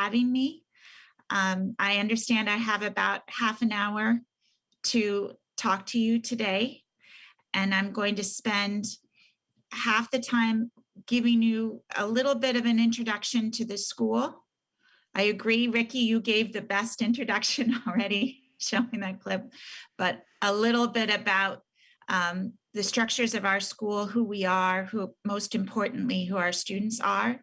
having me. I understand I have about half an hour to talk to you today, and I'm going to spend half the time giving you a little bit of an introduction to the school. I agree, Ricky, you gave the best introduction already, showing that clip, but a little bit about the structures of our school, who we are, who, most importantly, who our students are.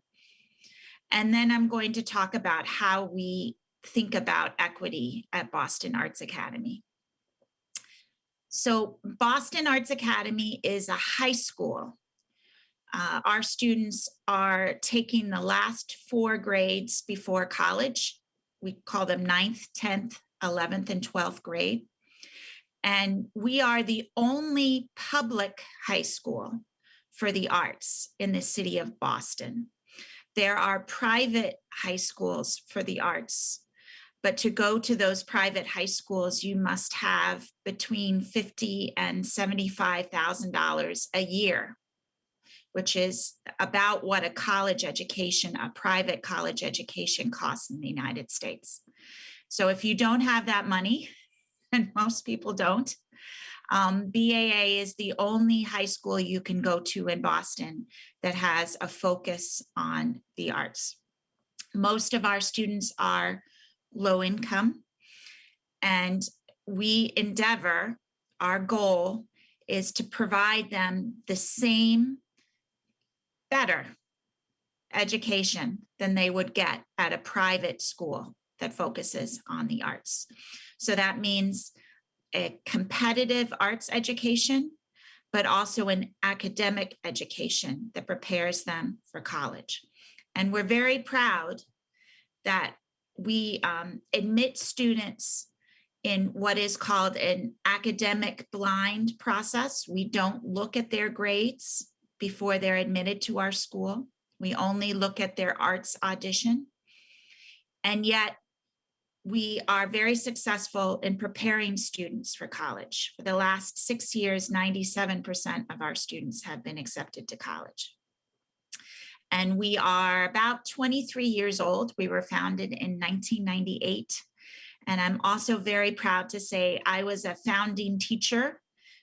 And then I'm going to talk about how we think about equity at Boston Arts Academy. So Boston Arts Academy is a high school. Our students are taking the last 4 grades before college. We call them 9th, 10th, 11th, and 12th grade. And we are the only public high school for the arts in the city of Boston. There are private high schools for the arts, but to go to those private high schools, you must have between $50,000 and $75,000 a year, which is about what a college education, a private college education costs in the United States. So if you don't have that money, and most people don't, BAA is the only high school you can go to in Boston that has a focus on the arts. Most of our students are low income, and we endeavor, our goal is to provide them the same, better education than they would get at a private school that focuses on the arts. So that means a competitive arts education, but also an academic education that prepares them for college. And we're very proud that we admit students in what is called an academic blind process. We don't look at their grades before they're admitted to our school. We only look at their arts audition. And yet, we are very successful in preparing students for college. For the last 6 years, 97% of our students have been accepted to college. And we are about 23 years old. We were founded in 1998. And I'm also very proud to say I was a founding teacher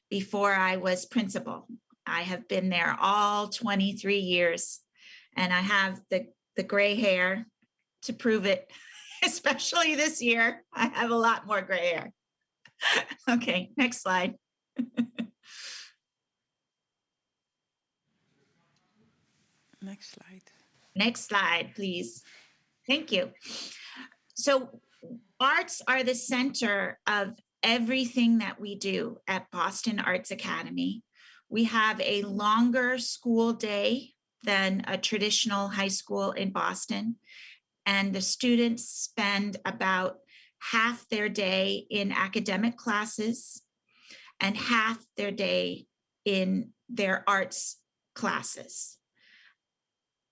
before I was principal. I have been there all 23 years, and I have the gray hair to prove it. Especially this year, I have a lot more gray hair. Okay, next slide. Next slide. Next slide, please. Thank you. So arts are the center of everything that we do at Boston Arts Academy. We have a longer school day than a traditional high school in Boston. And the students spend about half their day in academic classes and half their day in their arts classes.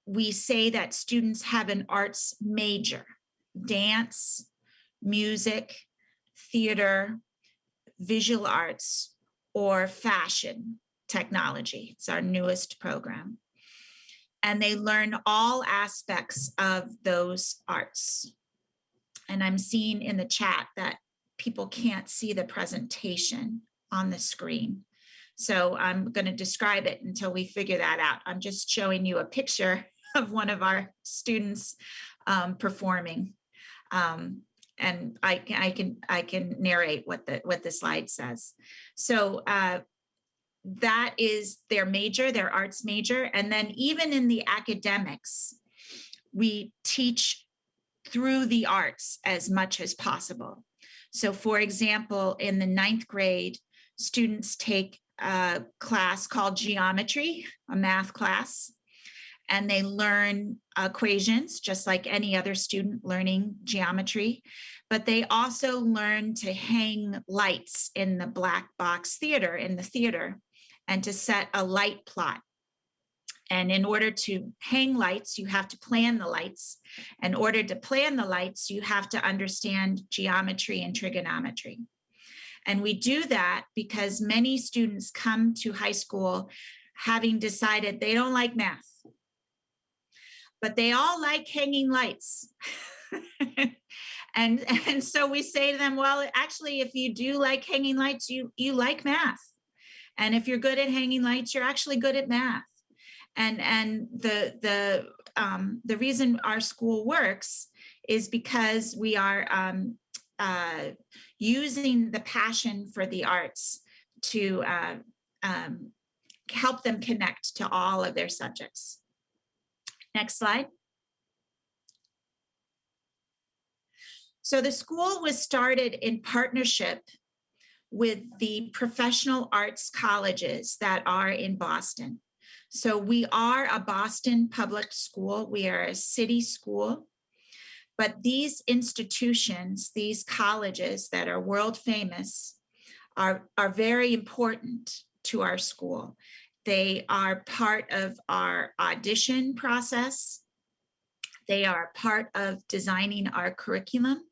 We say that students have an arts major: dance, music, theater, visual arts, or fashion technology. It's our newest program. And they learn all aspects of those arts. And I'm seeing in the chat that people can't see the presentation on the screen. So I'm going to describe it until we figure that out. I'm just showing you a picture of one of our students performing. And I can narrate what the slide says. So that is their major, their arts major. And then even in the academics, we teach through the arts as much as possible. So for example, in the 9th grade, students take a class called geometry, a math class, and they learn equations just like any other student learning geometry. But they also learn to hang lights in the black box theater, in the theater, and to set a light plot. And in order to hang lights, you have to plan the lights. In order to plan the lights, you have to understand geometry and trigonometry. And we do that because many students come to high school having decided they don't like math, but they all like hanging lights. And so we say to them, well, actually, if you do like hanging lights, you like math. And if you're good at hanging lights, you're actually good at math. And the reason our school works is because we are using the passion for the arts to help them connect to all of their subjects. Next slide. So the school was started in partnership with the professional arts colleges that are in Boston. So we are a Boston public school. We are a city school. But these institutions, these colleges that are world famous, are very important to our school. They are part of our audition process. They are part of designing our curriculum.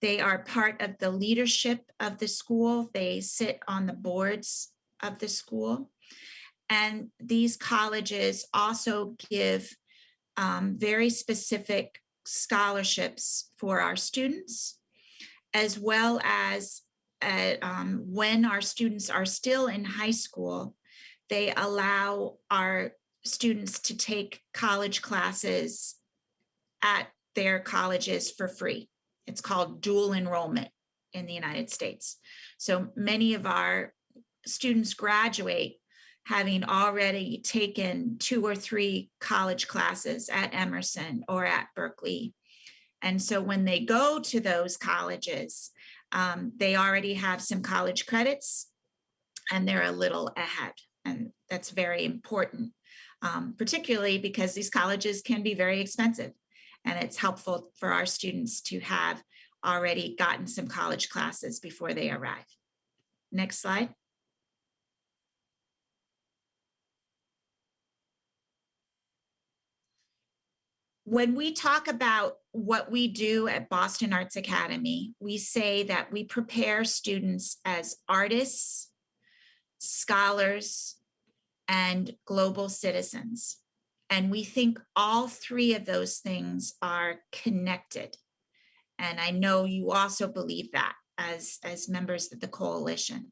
They are part of the leadership of the school. They sit on the boards of the school. And these colleges also give very specific scholarships for our students, as well as when our students are still in high school, they allow our students to take college classes at their colleges for free. It's called dual enrollment in the United States. So many of our students graduate having already taken 2 or 3 college classes at Emerson or at Berkeley. And so when they go to those colleges, they already have some college credits and they're a little ahead. And that's very important, particularly because these colleges can be very expensive. And it's helpful for our students to have already gotten some college classes before they arrive. Next slide. When we talk about what we do at Boston Arts Academy, we say that we prepare students as artists, scholars, and global citizens. And we think all 3 of those things are connected. And I know you also believe that as members of the coalition.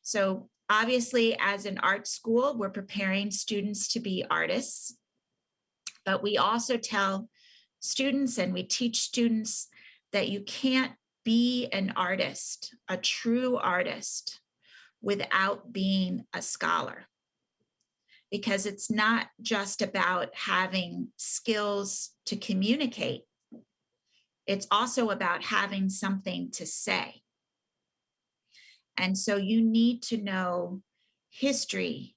So obviously, as an art school, we're preparing students to be artists. But we also tell students and we teach students that you can't be an artist, a true artist, without being a scholar. Because it's not just about having skills to communicate. It's also about having something to say. And so you need to know history,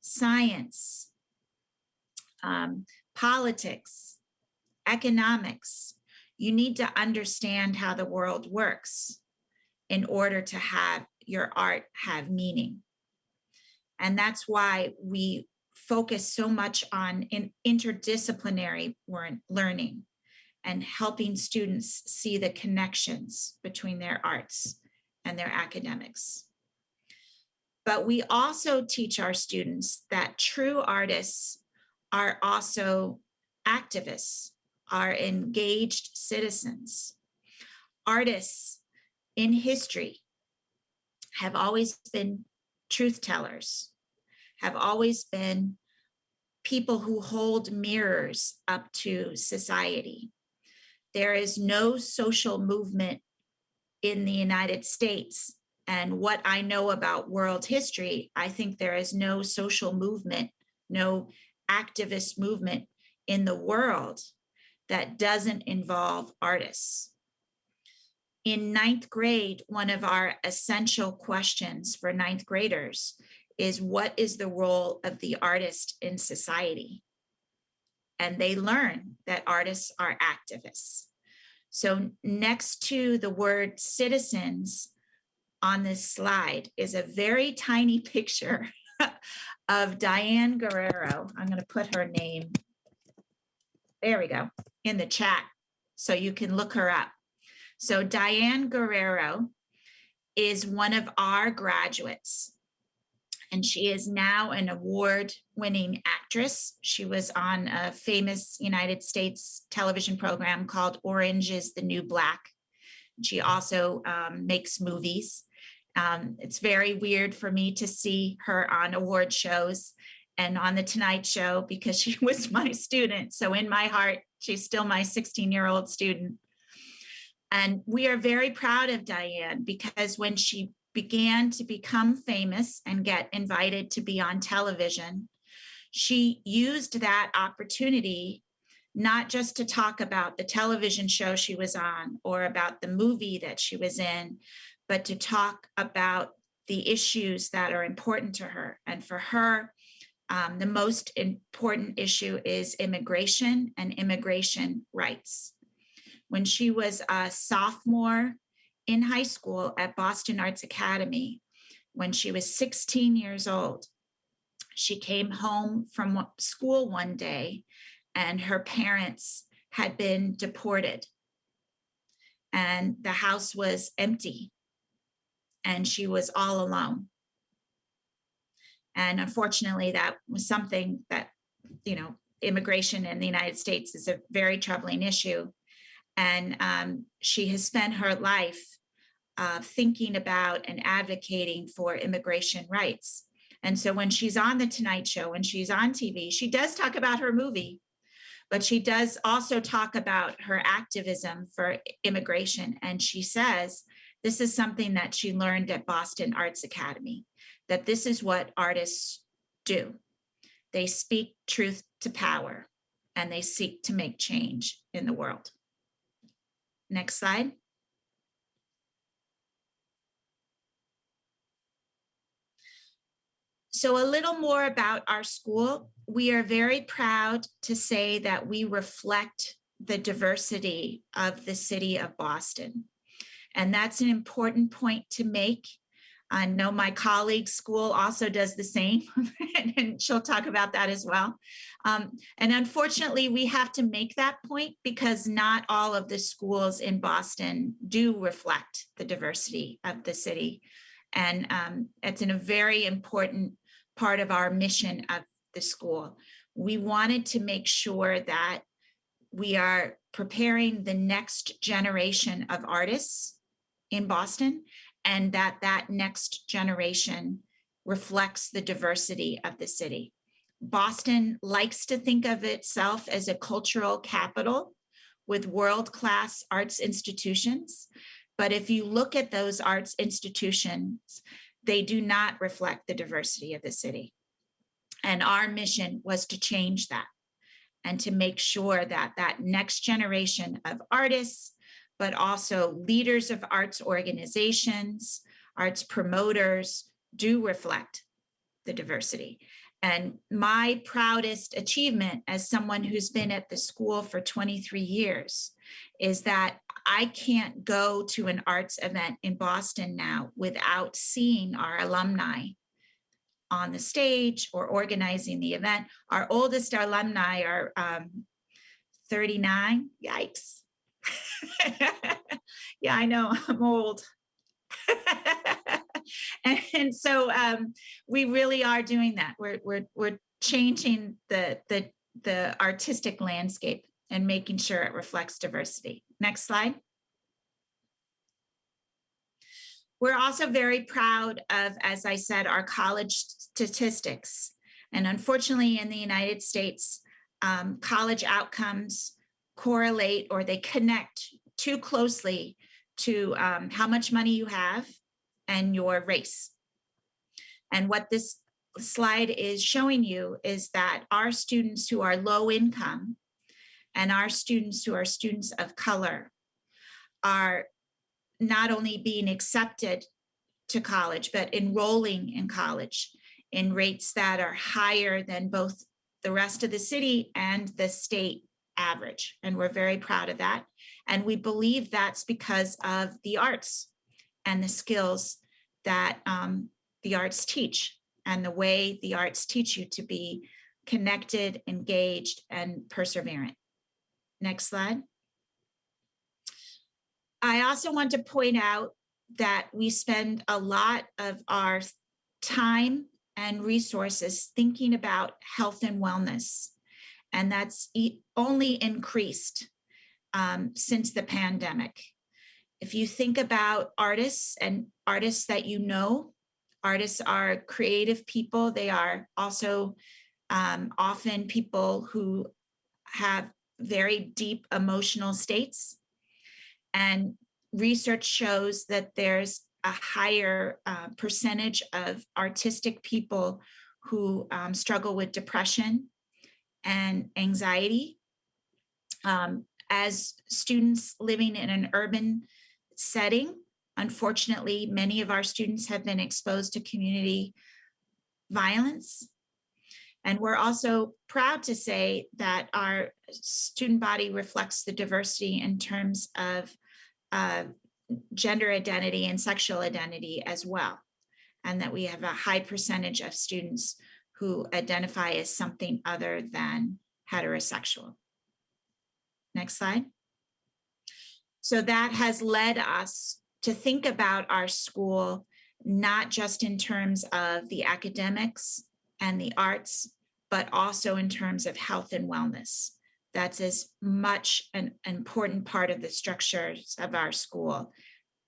science, politics, economics. You need to understand how the world works in order to have your art have meaning. And that's why we focus so much on interdisciplinary learning and helping students see the connections between their arts and their academics. But we also teach our students that true artists are also activists, are engaged citizens. Artists in history have always been truth tellers, have always been people who hold mirrors up to society. There is no social movement in the United States. And what I know about world history, I think there is no social movement, no activist movement in the world that doesn't involve artists. In 9th grade, one of our essential questions for 9th graders is, what is the role of the artist in society? And they learn that artists are activists. So next to the word citizens on this slide is a very tiny picture of Diane Guerrero. I'm going to put her name, there we go, in the chat so you can look her up. So Diane Guerrero is one of our graduates. and she is now an award-winning actress. She was on a famous United States television program called Orange is the New Black. She also makes movies. It's very weird for me to see her on award shows and on the Tonight Show because she was my student. So in my heart, she's still my 16-year-old student. And we are very proud of Diane because when she began to become famous and get invited to be on television, she used that opportunity not just to talk about the television show she was on or about the movie that she was in, but to talk about the issues that are important to her. And for her, the most important issue is immigration and immigration rights. When she was a sophomore in high school at Boston Arts Academy, when she was 16 years old, she came home from school one day and her parents had been deported and the house was empty and she was all alone. And unfortunately, that was something that, immigration in the United States is a very troubling issue. And she has spent her life thinking about and advocating for immigration rights. And so when she's on the Tonight Show, when she's on TV, she does talk about her movie, but she does also talk about her activism for immigration. And she says, this is something that she learned at Boston Arts Academy, that this is what artists do. They speak truth to power and they seek to make change in the world. Next slide. So a little more about our school. We are very proud to say that we reflect the diversity of the city of Boston. And that's an important point to make. I know my colleague's school also does the same, and she'll talk about that as well. And unfortunately, we have to make that point because not all of the schools in Boston do reflect the diversity of the city. And it's a very important part of our mission of the school. We wanted to make sure that we are preparing the next generation of artists in Boston, and that next generation reflects the diversity of the city. Boston likes to think of itself as a cultural capital with world-class arts institutions. But if you look at those arts institutions, they do not reflect the diversity of the city. And our mission was to change that and to make sure that that next generation of artists, but also leaders of arts organizations, arts promoters, do reflect the diversity. And my proudest achievement as someone who's been at the school for 23 years is that I can't go to an arts event in Boston now without seeing our alumni on the stage or organizing the event. Our oldest alumni are 39. Yikes. Yeah, I know, I'm old. And so we really are doing that. We're changing the artistic landscape and making sure it reflects diversity. Next slide. We're also very proud of, as I said, our college statistics. And unfortunately, in the United States, college outcomes correlate or they connect too closely to how much money you have and your race. And what this slide is showing you is that our students who are low income and our students who are students of color are not only being accepted to college, but enrolling in college in rates that are higher than both the rest of the city and the state average. And we're very proud of that. And we believe that's because of the arts and the skills that the arts teach and the way the arts teach you to be connected, engaged, and perseverant. Next slide. I also want to point out that we spend a lot of our time and resources thinking about health and wellness. And that's only increased since the pandemic. If you think about artists and artists that you know, artists are creative people. They are also often people who have very deep emotional states. And research shows that there's a higher percentage of artistic people who struggle with depression and anxiety. As students living in an urban setting, unfortunately, many of our students have been exposed to community violence. And we're also proud to say that our student body reflects the diversity in terms of gender identity and sexual identity as well. And that we have a high percentage of students who identify as something other than heterosexual. Next slide. So that has led us to think about our school, not just in terms of the academics and the arts, but also in terms of health and wellness. That's as much an important part of the structures of our school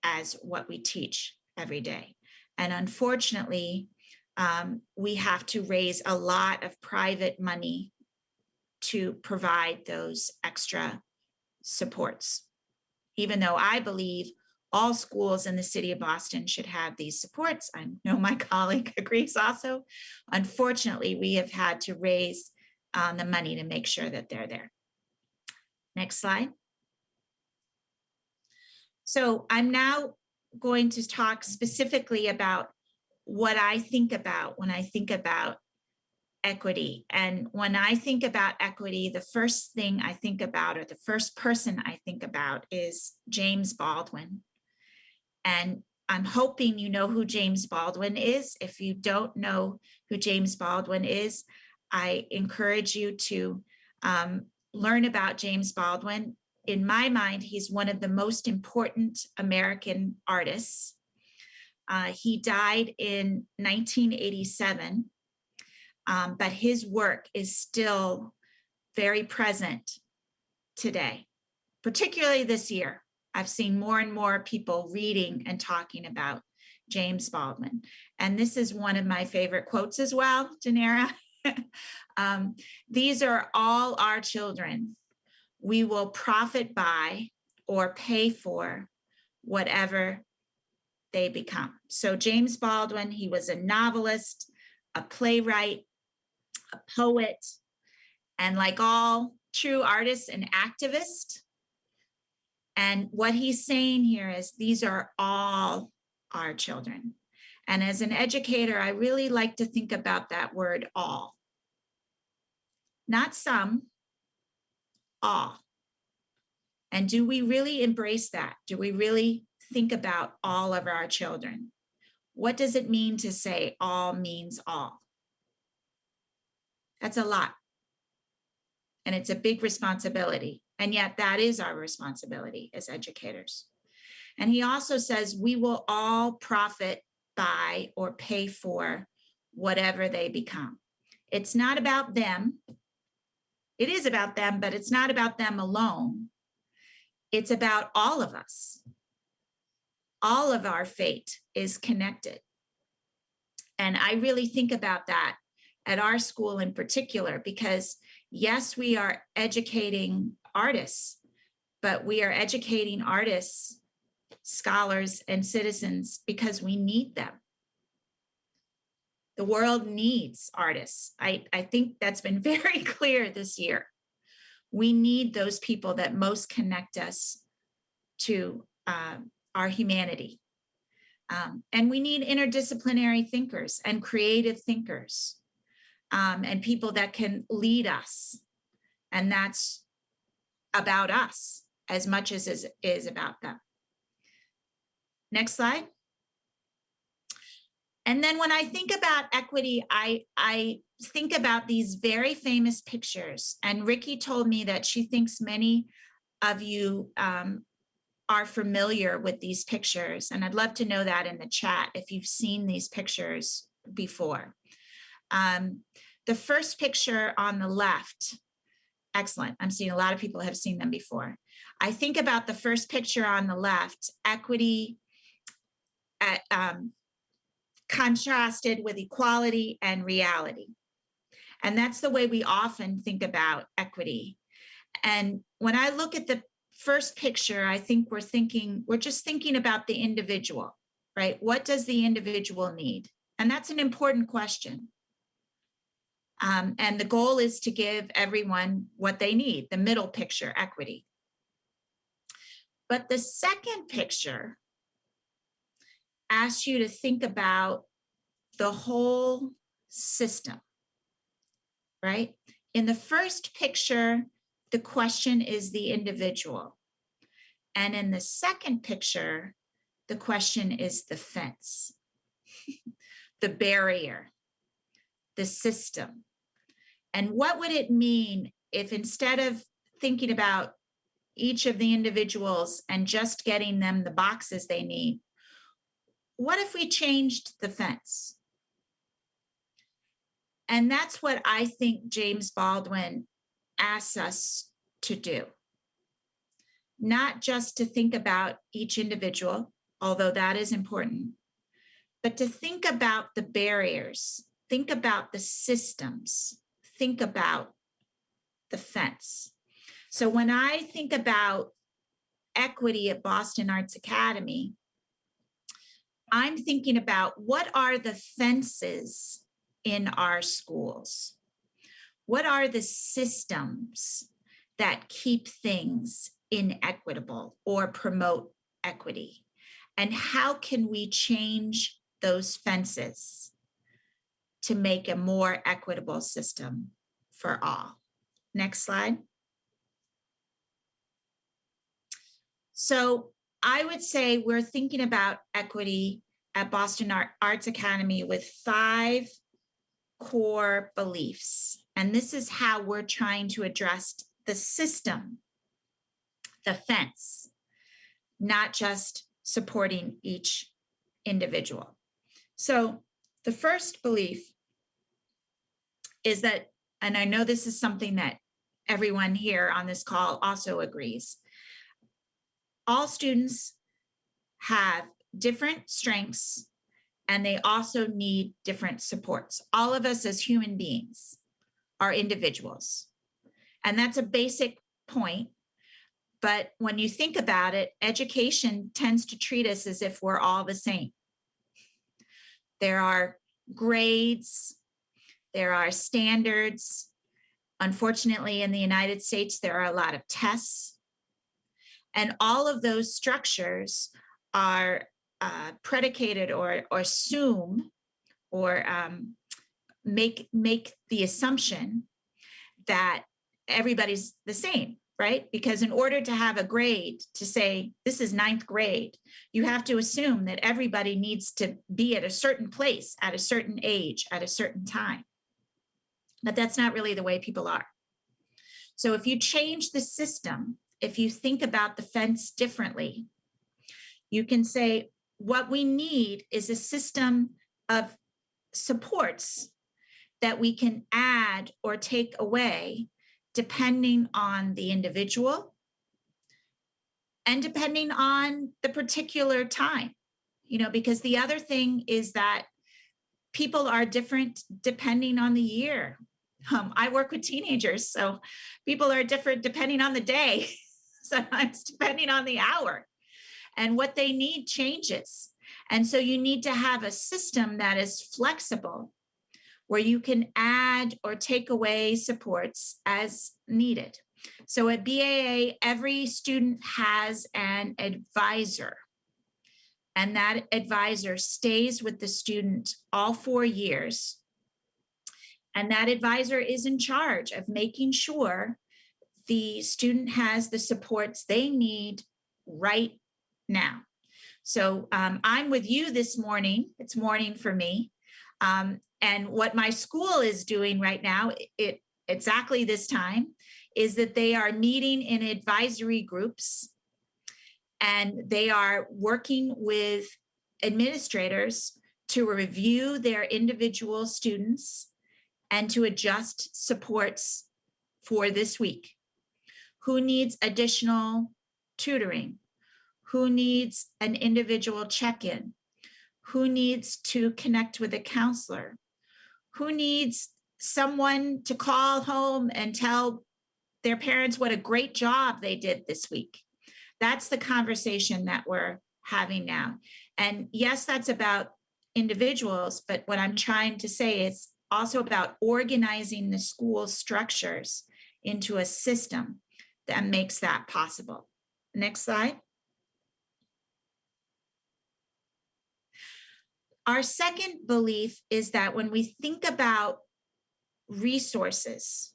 as what we teach every day. And unfortunately, we have to raise a lot of private money to provide those extra supports. Even though I believe all schools in the city of Boston should have these supports. I know my colleague agrees also. Unfortunately, we have had to raise the money to make sure that they're there. Next slide. So I'm now going to talk specifically about what I think about when I think about equity. And when I think about equity, the first thing I think about, or the first person I think about, is James Baldwin. And I'm hoping you know who James Baldwin is. If you don't know who James Baldwin is, I encourage you to learn about James Baldwin. In my mind, he's one of the most important American artists. He died in 1987. But his work is still very present today, particularly this year. I've seen more and more people reading and talking about James Baldwin. And this is one of my favorite quotes as well, Janera. These are all our children. We will profit by or pay for whatever they become. So James Baldwin, he was a novelist, a playwright, a poet, and like all true artists, an activist. And what he's saying here is these are all our children. And as an educator, I really like to think about that word all. Not some, all. And do we really embrace that? Do we really think about all of our children? What does it mean to say all means all? That's a lot. And it's a big responsibility. And yet that is our responsibility as educators. And he also says we will all profit by or pay for whatever they become. It's not about them. It is about them, but it's not about them alone. It's about all of us. All of our fate is connected. And I really think about that at our school in particular, because yes, we are educating artists, but we are educating artists, scholars, and citizens because we need them. The world needs artists. I think that's been very clear this year. We need those people that most connect us to our humanity. And we need interdisciplinary thinkers and creative thinkers. And people that can lead us. And that's about us as much as it is about them. Next slide. And then when I think about equity, I think about these very famous pictures. And Ricky told me that she thinks many of you are familiar with these pictures. And I'd love to know that in the chat if you've seen these pictures before. The first picture on the left, excellent. I'm seeing a lot of people have seen them before. I think about the first picture on the left, equity contrasted with equality and reality. And that's the way we often think about equity. And when I look at the first picture, I think we're just thinking about the individual, right? What does the individual need? And that's an important question. And the goal is to give everyone what they need, the middle picture, equity. But the second picture asks you to think about the whole system, right? In the first picture, the question is the individual. And in the second picture, the question is the fence, the barrier, the system. And what would it mean if instead of thinking about each of the individuals and just getting them the boxes they need, what if we changed the fence? And that's what I think James Baldwin asks us to do. Not just to think about each individual, although that is important, but to think about the barriers, think about the systems, think about the fence. So when I think about equity at Boston Arts Academy, I'm thinking about what are the fences in our schools? What are the systems that keep things inequitable or promote equity? And how can we change those fences to make a more equitable system for all? Next slide. So I would say we're thinking about equity at Boston Arts Academy with 5 core beliefs. And this is how we're trying to address the system, the fence, not just supporting each individual. So the first belief is that, and I know this is something that everyone here on this call also agrees, all students have different strengths and they also need different supports. All of us as human beings are individuals. And that's a basic point. But when you think about it, education tends to treat us as if we're all the same. There are grades, there are standards. Unfortunately, in the United States, there are a lot of tests. And all of those structures are predicated or assume or make the assumption that everybody's the same, right? Because in order to have a grade to say this is 9th grade, you have to assume that everybody needs to be at a certain place, at a certain age, at a certain time. But that's not really the way people are. So if you change the system, if you think about the fence differently, you can say what we need is a system of supports that we can add or take away depending on the individual and depending on the particular time, because the other thing is that people are different depending on the year. I work with teenagers, so people are different depending on the day, sometimes depending on the hour, and what they need changes. And so you need to have a system that is flexible, where you can add or take away supports as needed. So at BAA, every student has an advisor, and that advisor stays with the student all 4 years. And that advisor is in charge of making sure the student has the supports they need right now. So I'm with you this morning. It's morning for me. And what my school is doing right now, exactly this time, is that they are meeting in advisory groups and they are working with administrators to review their individual students and to adjust supports for this week? Who needs additional tutoring? Who needs an individual check-in? Who needs to connect with a counselor? Who needs someone to call home and tell their parents what a great job they did this week? That's the conversation that we're having now. And yes, that's about individuals, but what I'm trying to say is also about organizing the school structures into a system that makes that possible. Next slide. Our second belief is that when we think about resources,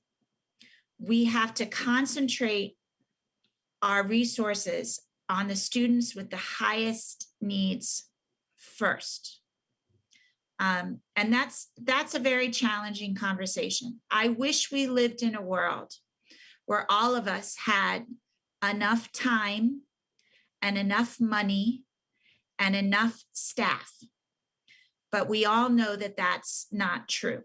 we have to concentrate our resources on the students with the highest needs first. And that's a very challenging conversation. I wish we lived in a world where all of us had enough time and enough money and enough staff. But we all know that that's not true,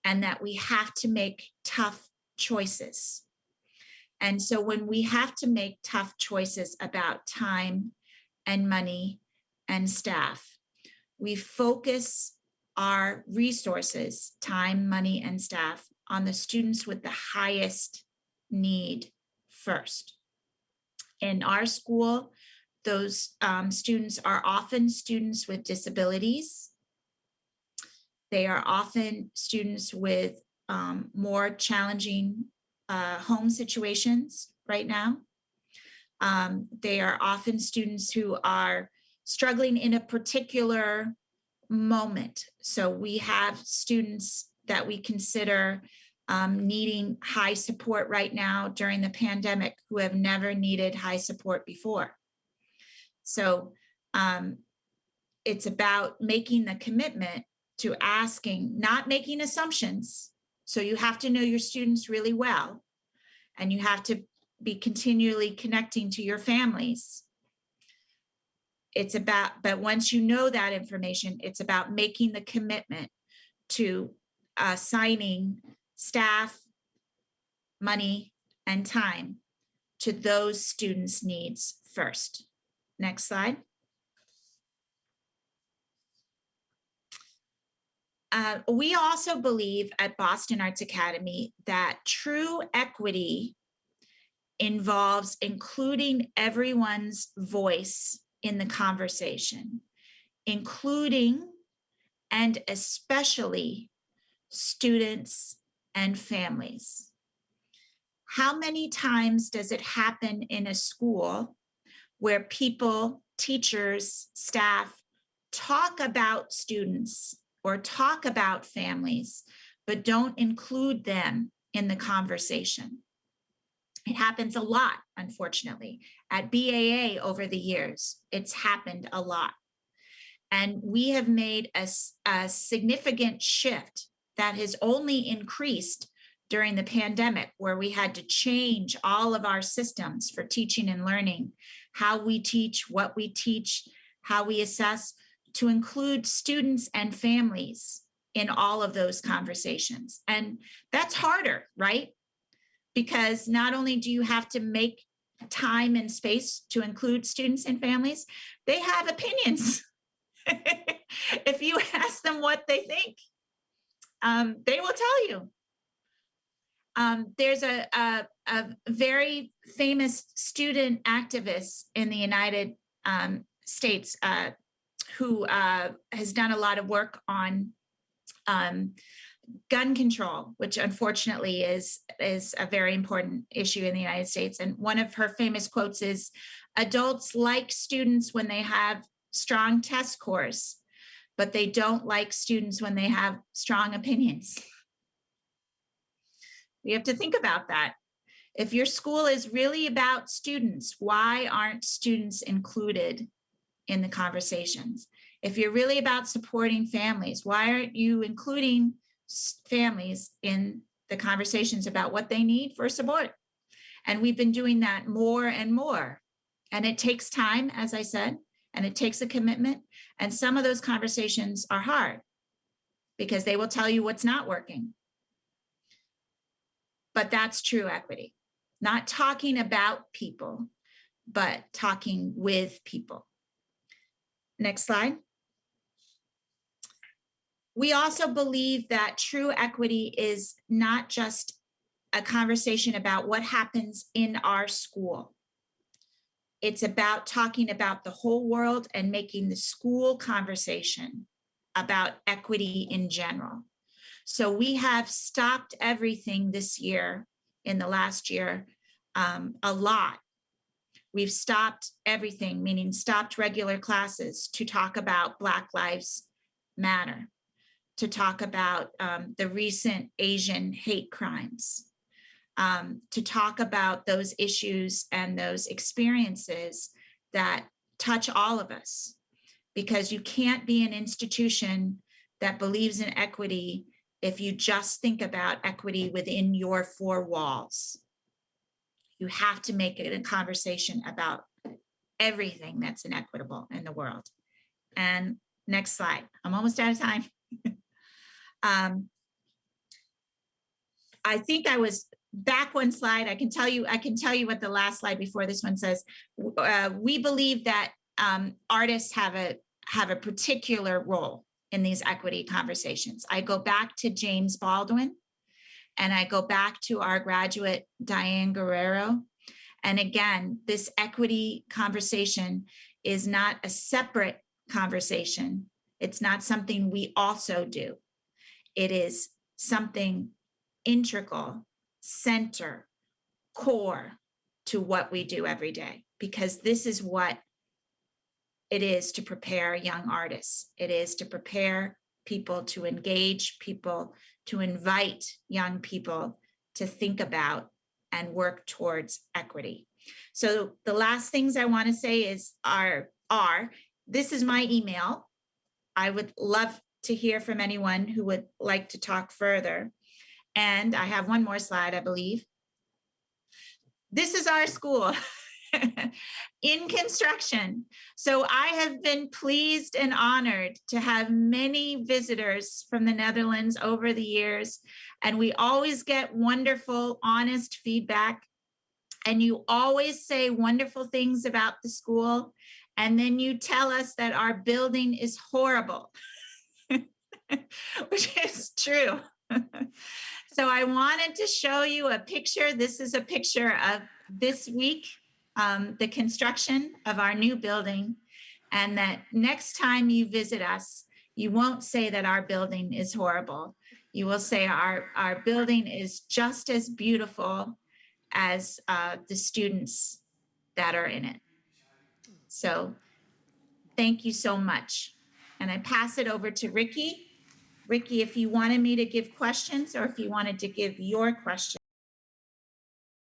and that we have to make tough choices. And so when we have to make tough choices about time and money and staff, we focus our resources, time, money, and staff, on the students with the highest need first. In our school, those students are often students with disabilities. They are often students with more challenging home situations right now. They are often students who are struggling in a particular moment. So we have students that we consider needing high support right now during the pandemic who have never needed high support before. So it's about making the commitment to asking, not making assumptions. So you have to know your students really well, and you have to be continually connecting to your families. It's about, but once you know that information, it's about making the commitment to assigning staff, money, and time to those students' needs first. Next slide. We also believe at Boston Arts Academy that true equity involves including everyone's voice in the conversation, including and especially students and families. How many times does it happen in a school where people, teachers, staff talk about students or talk about families, but don't include them in the conversation? It happens a lot, unfortunately. At BAA over the years, it's happened a lot. And we have made a significant shift that has only increased during the pandemic, where we had to change all of our systems for teaching and learning, how we teach, what we teach, how we assess, to include students and families in all of those conversations. And that's harder, right? Because not only do you have to make time and space to include students and families, they have opinions. If you ask them what they think, they will tell you. There's a very famous student activist in the United States who has done a lot of work on gun control, which unfortunately is a very important issue in the United States. And one of her famous quotes is, "Adults like students when they have strong test scores, but they don't like students when they have strong opinions." We have to think about that. If your school is really about students, why aren't students included in the conversations? If you're really about supporting families, why aren't you including families in the conversations about what they need for support? And we've been doing that more and more. And it takes time, as I said, and it takes a commitment. And some of those conversations are hard because they will tell you what's not working. But that's true equity. Not talking about people, but talking with people. Next slide. We also believe that true equity is not just a conversation about what happens in our school. It's about talking about the whole world and making the school conversation about equity in general. So we have stopped everything this year, in the last year, a lot. We've stopped everything, meaning stopped regular classes to talk about Black Lives Matter, to talk about the recent Asian hate crimes, to talk about those issues and those experiences that touch all of us. Because you can't be an institution that believes in equity if you just think about equity within your four walls. You have to make it a conversation about everything that's inequitable in the world. And next slide. I'm almost out of time. I think I was back one slide. I can tell you what the last slide before this one says. We believe that artists have a particular role in these equity conversations. I go back to James Baldwin, and I go back to our graduate, Diane Guerrero. And again, this equity conversation is not a separate conversation. It's not something we also do. It is something integral, center, core to what we do every day, because this is what it is to prepare young artists. It is to prepare people, to engage people, to invite young people to think about and work towards equity. So the last things I want to say are this is my email. I would love to hear from anyone who would like to talk further. And I have one more slide, I believe. This is our school in construction. So I have been pleased and honored to have many visitors from the Netherlands over the years, and we always get wonderful, honest feedback. And you always say wonderful things about the school, and then you tell us that our building is horrible, which is true. So I wanted to show you a picture. This is a picture of this week, the construction of our new building, and that next time you visit us, you won't say that our building is horrible. You will say our building is just as beautiful as the students that are in it. So thank you so much. And I pass it over to Ricky. Ricky, if you wanted me to give questions or if you wanted to give your question.